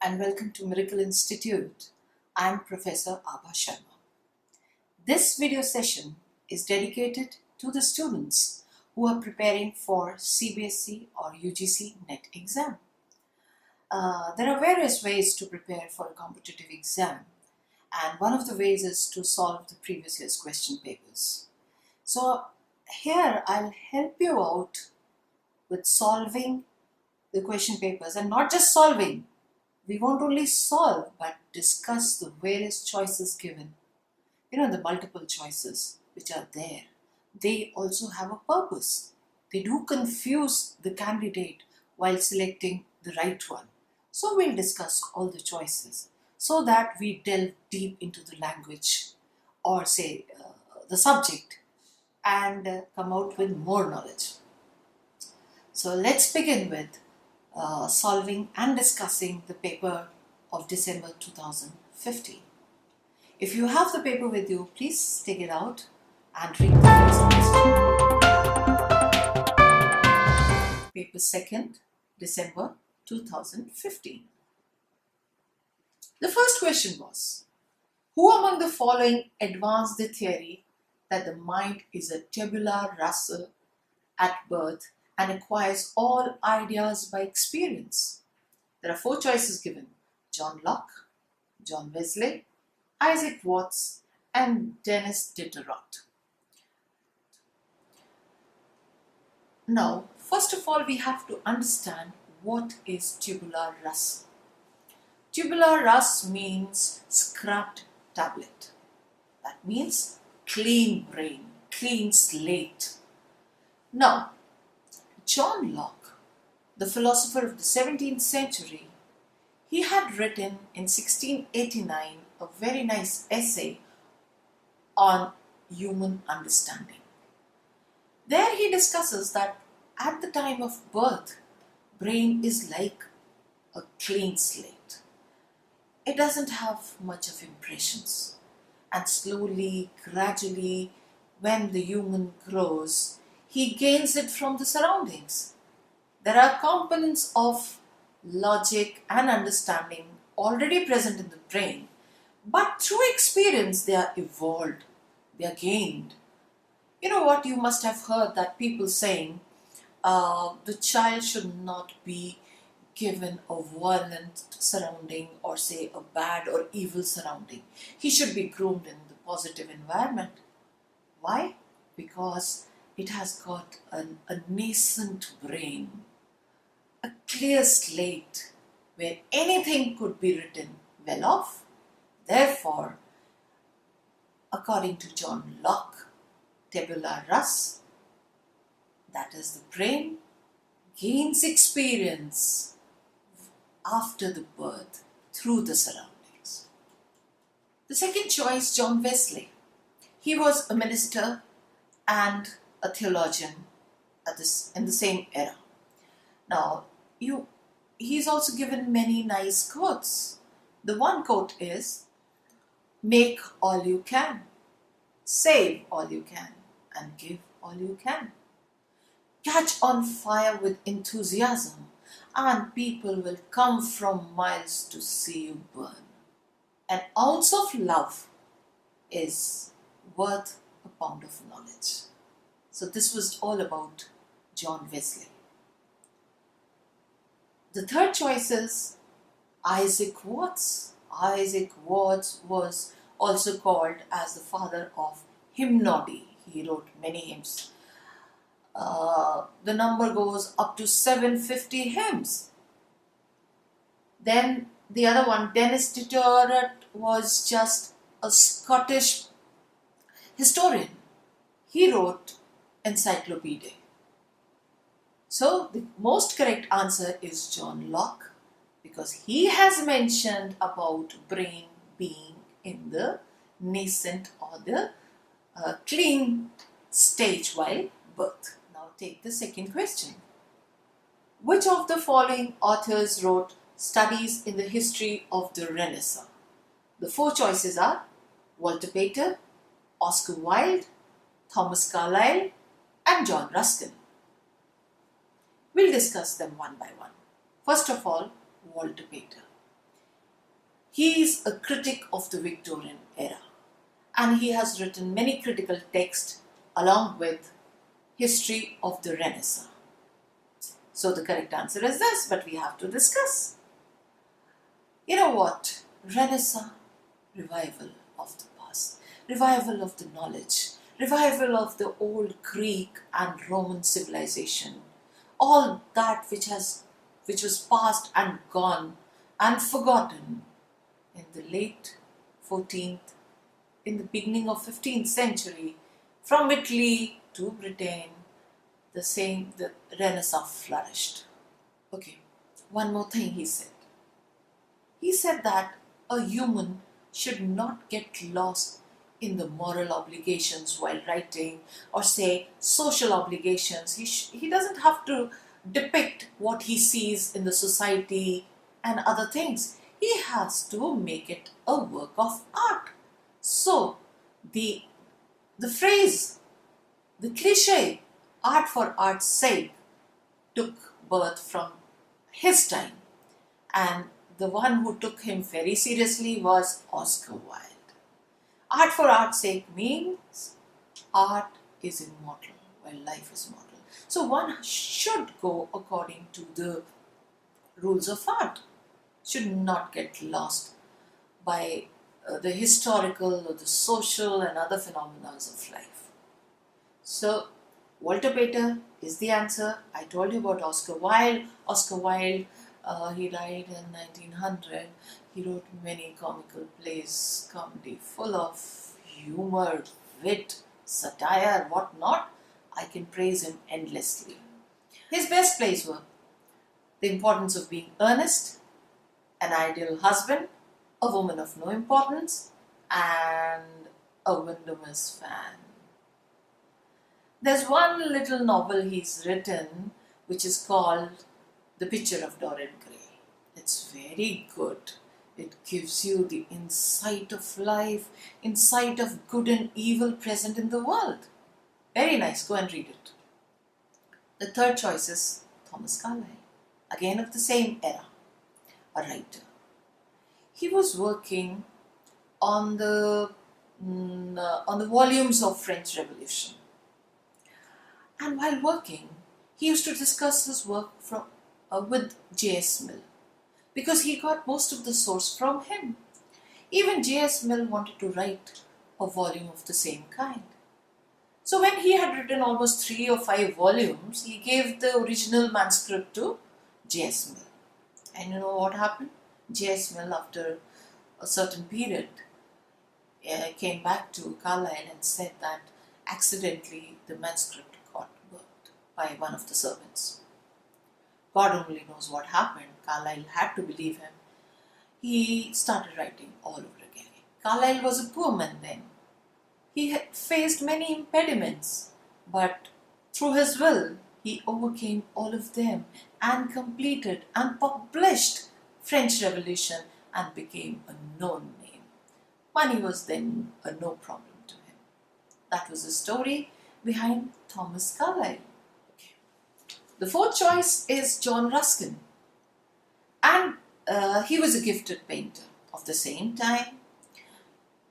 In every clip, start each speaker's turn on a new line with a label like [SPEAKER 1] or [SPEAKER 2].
[SPEAKER 1] and welcome to Miracle Institute. I am Professor Abha Sharma. This video session is dedicated to the students who are preparing for CBSE or UGC-NET exam. There are various ways to prepare for a competitive exam, and one of the ways is to solve the previous year's question papers. So here I'll help you out with solving the question papers, and not just solving. We won't only solve but discuss the various choices given. The multiple choices which are there. They also have a purpose. They do confuse the candidate while selecting the right one. So we'll discuss all the choices so that we delve deep into the language or say the subject and come out with more knowledge. So let's begin with solving and discussing the paper of December 2015. If you have the paper with you, please take it out and read the first question. Paper 2nd, December 2015. The first question was, who among the following advanced the theory that the mind is a tabula rasa at birth and acquires all ideas by experience? There are 4 choices given: John Locke, John Wesley, Isaac Watts, and Denis Diderot. Now, first of all, we have to understand what is tabula rasa. Tabula rasa means scrubbed tablet. That means clean brain, clean slate. Now, John Locke, the philosopher of the 17th century, he had written in 1689 a very nice essay on human understanding. There he discusses that at the time of birth, brain is like a clean slate. It doesn't have much of impressions, and slowly, gradually, when the human grows, he gains it from the surroundings. There are components of logic and understanding already present in the brain, but through experience they are evolved, they are gained. You know what, you must have heard that people saying the child should not be given a violent surrounding or say a bad or evil surrounding. He should be groomed in the positive environment. Why? Because it has got a nascent brain, a clear slate where anything could be written well off. Therefore, according to John Locke, tabula rasa, that is the brain, gains experience after the birth through the surroundings. The second choice, John Wesley. He was a minister and a theologian in the same era. Now, he's also given many nice quotes. The one quote is, "Make all you can, save all you can, and give all you can. Catch on fire with enthusiasm, and people will come from miles to see you burn. An ounce of love is worth a pound of knowledge." So this was all about John Wesley. The third choice is Isaac Watts. Isaac Watts was also called as the father of hymn Noddy. He wrote many hymns. The number goes up to 750 hymns. Then the other one, Denis Diderot, was just a Scottish historian. He wrote encyclopedia. So the most correct answer is John Locke, because he has mentioned about brain being in the nascent or the clean stage while birth. Now take the second question. Which of the following authors wrote studies in the history of the Renaissance? The 4 choices are Walter Pater, Oscar Wilde, Thomas Carlyle, and John Ruskin. We'll discuss them one by one. First of all, Walter Pater. He is a critic of the Victorian era, and he has written many critical texts along with history of the Renaissance. So the correct answer is this, but we have to discuss. You know what? Renaissance, revival of the past, revival of the knowledge, revival of the old Greek and Roman civilization, all that which was past and gone and forgotten in the late 14th, in the beginning of 15th century, from Italy to Britain, the Renaissance flourished. Okay, one more thing he said. He said that a human should not get lost in the moral obligations while writing, or say social obligations. He doesn't have to depict what he sees in the society and other things. He has to make it a work of art. So the phrase, the cliche, art for art's sake, took birth from his time, and the one who took him very seriously was Oscar Wilde. Art for art's sake means art is immortal while life is mortal. So one should go according to the rules of art, should not get lost by the historical or the social and other phenomena of life. So Walter Pater is the answer. I told you about Oscar Wilde. Oscar Wilde, he died in 1900. He wrote many comical plays, comedy, full of humor, wit, satire, whatnot. I can praise him endlessly. His best plays were The Importance of Being Earnest, An Ideal Husband, A Woman of No Importance, and A Windowless Fan. There's one little novel he's written which is called The Picture of Dorian Gray. It's very good. It gives you the insight of life, insight of good and evil present in the world. Very nice, go and read it. The third choice is Thomas Carlyle, again of the same era, a writer. He was working on the volumes of French Revolution. And while working, he used to discuss his work with J.S. Mill, because he got most of the source from him. Even J.S. Mill wanted to write a volume of the same kind. So when he had written almost 3 or 5 volumes, he gave the original manuscript to J.S. Mill. And you know what happened? J.S. Mill, after a certain period, came back to Carlyle and said that accidentally the manuscript got burnt by one of the servants. God only knows what happened. Carlyle had to believe him. He started writing all over again. Carlyle was a poor man then. He had faced many impediments, but through his will, he overcame all of them and completed and published French Revolution and became a known name. Money was then no problem to him. That was the story behind Thomas Carlyle. Okay. The fourth choice is John Ruskin. And he was a gifted painter of the same time.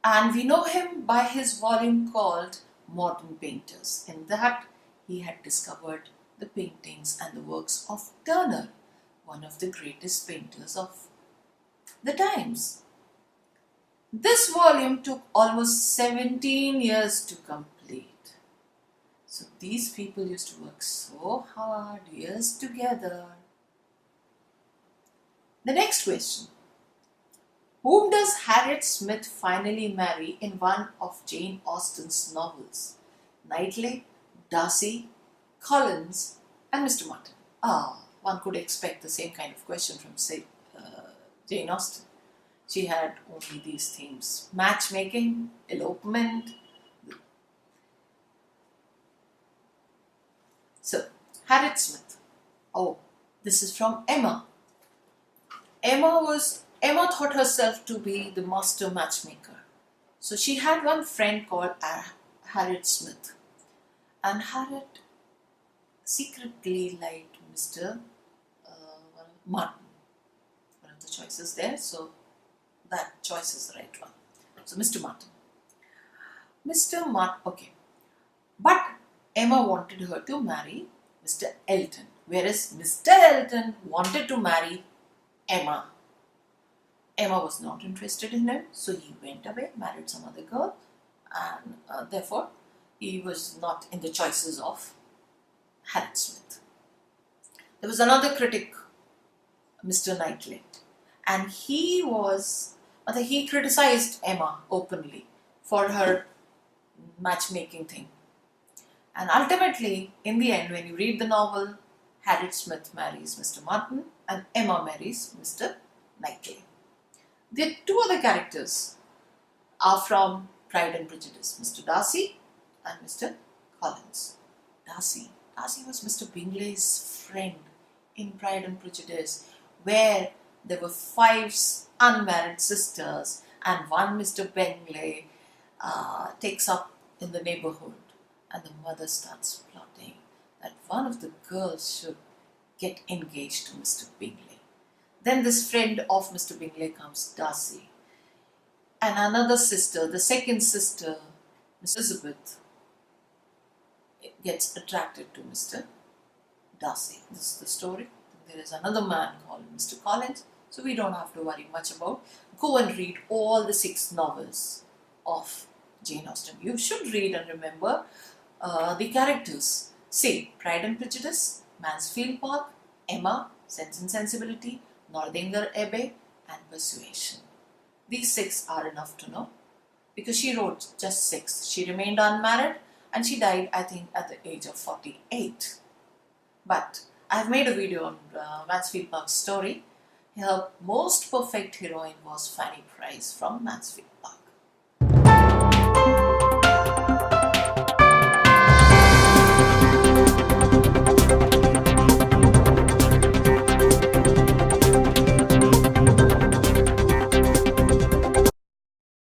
[SPEAKER 1] And we know him by his volume called Modern Painters. In that, he had discovered the paintings and the works of Turner, one of the greatest painters of the times. This volume took almost 17 years to complete. So these people used to work so hard, years together. The next question. Whom does Harriet Smith finally marry in one of Jane Austen's novels? Knightley, Darcy, Collins, and Mr. Martin. One could expect the same kind of question from, say, Jane Austen. She had only these themes: matchmaking, elopement. So, Harriet Smith. Oh, this is from Emma. Emma thought herself to be the master matchmaker. So she had one friend called Harriet Smith. And Harriet secretly liked Mr. Martin. One of the choices there. So that choice is the right one. So Mr. Martin. Mr. Martin, okay. But Emma wanted her to marry Mr. Elton, whereas Mr. Elton wanted to marry Emma. Emma was not interested in him, so he went away, married some other girl, and therefore he was not in the choices of Harriet Smith. There was another critic, Mr. Knightley, and he criticized Emma openly for her matchmaking thing. And ultimately, in the end, when you read the novel, Harriet Smith marries Mr. Martin and Emma marries Mr. Knightley. The two other characters are from Pride and Prejudice, Mr. Darcy and Mr. Collins. Darcy was Mr. Bingley's friend in Pride and Prejudice, where there were 5 unmarried sisters and one Mr. Bingley takes up in the neighborhood, and the mother starts plotting that one of the girls should get engaged to Mr. Bingley. Then this friend of Mr. Bingley comes, Darcy, and another sister, the second sister, Miss Elizabeth, gets attracted to Mr. Darcy. This is the story. There is another man called Mr. Collins, so we don't have to worry much about. Go and read all the 6 novels of Jane Austen. You should read and remember the characters. Say, Pride and Prejudice, Mansfield Park, Emma, Sense and Sensibility, Northanger Abbey, and Persuasion. These 6 are enough to know, because she wrote just 6. She remained unmarried and she died, I think, at the age of 48. But I have made a video on Mansfield Park's story. Her most perfect heroine was Fanny Price from Mansfield Park.